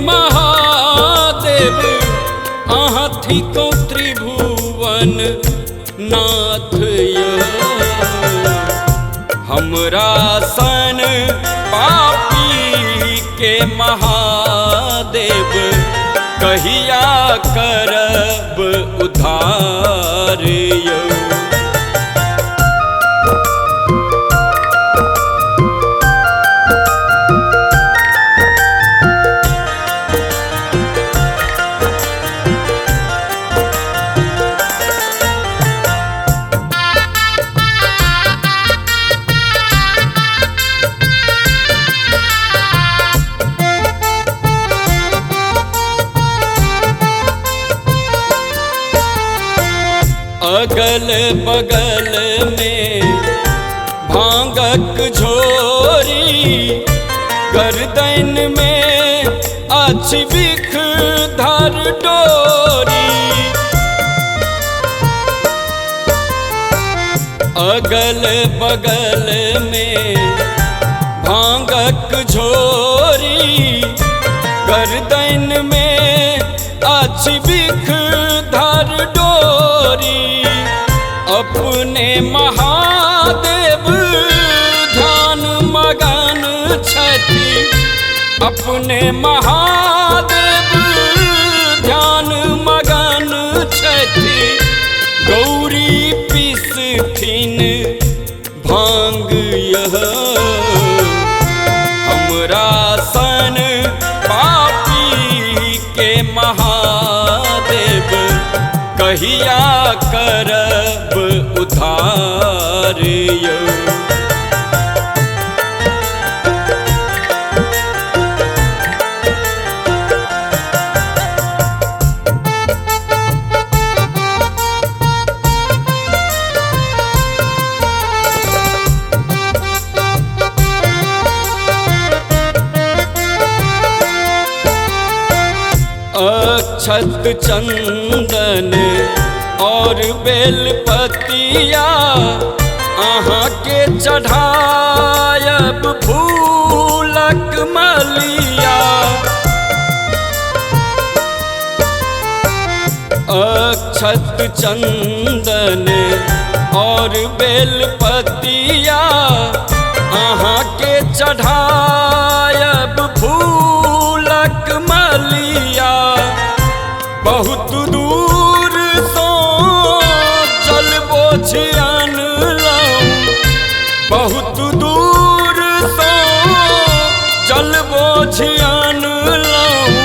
महादेव अहाँ थिको त्रिभुवन नाथ हमरा सन पापी के महादेव कहिया करब उद्धार यौ। अगल बगल में भांगक झोरी गर्दन में अछि बिख धर डोरी। अगल बगल में भांगक झोरी गर्दन में अछि बिख धर डोरी। अपने महादेव ध्यान मगन छथि अपने महादेव ध्यान मगन छथि गौरी पिसथिन भांग यह हमरा सन पापी के महादेव कहिया करब उद्धार यौ। अक्षत चंदन और बेलपतिया अहाँ के चढ़ायब फूलक मलिया। अक्षत चंदन और बेलपतिया अहाँ के चढ़ायब फूलक मलिया। बहुत दूर सो जल बोझियन लाऊं बहुत दूर सो जल बोझियन लाऊं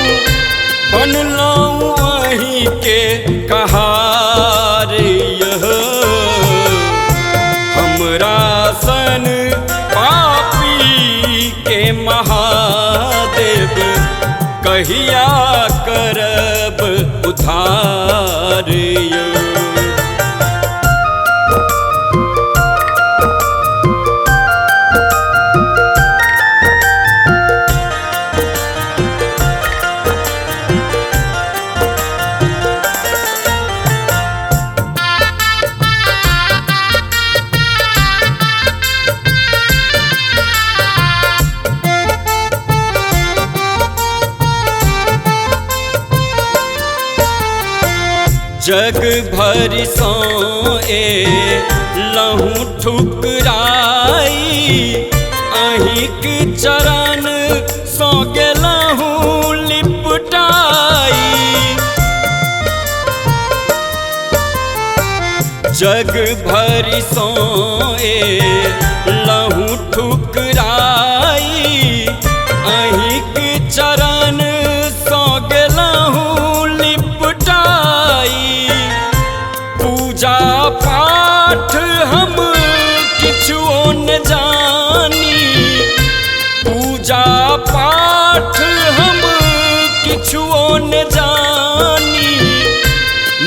बनलाऊं वहीं के कहार यह हमरा सन पापी के महादेव कहिया करब उद्धार यौ। जग भरि सोए लहू ठुकराई अहिंक चरण सो गेलहू लिपटाई। जग भरि सोए लहू ठुकराई अहिंक चरण सो गेलहू पूजा पाठ हम किछुओ न जानी पूजा पाठ हम किछुओ न जानी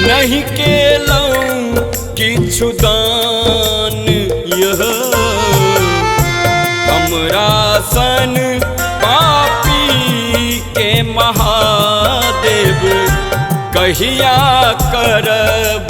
नहीं केलऊं किछु दान यह हमरा सन पापी के महादेव कहिया करब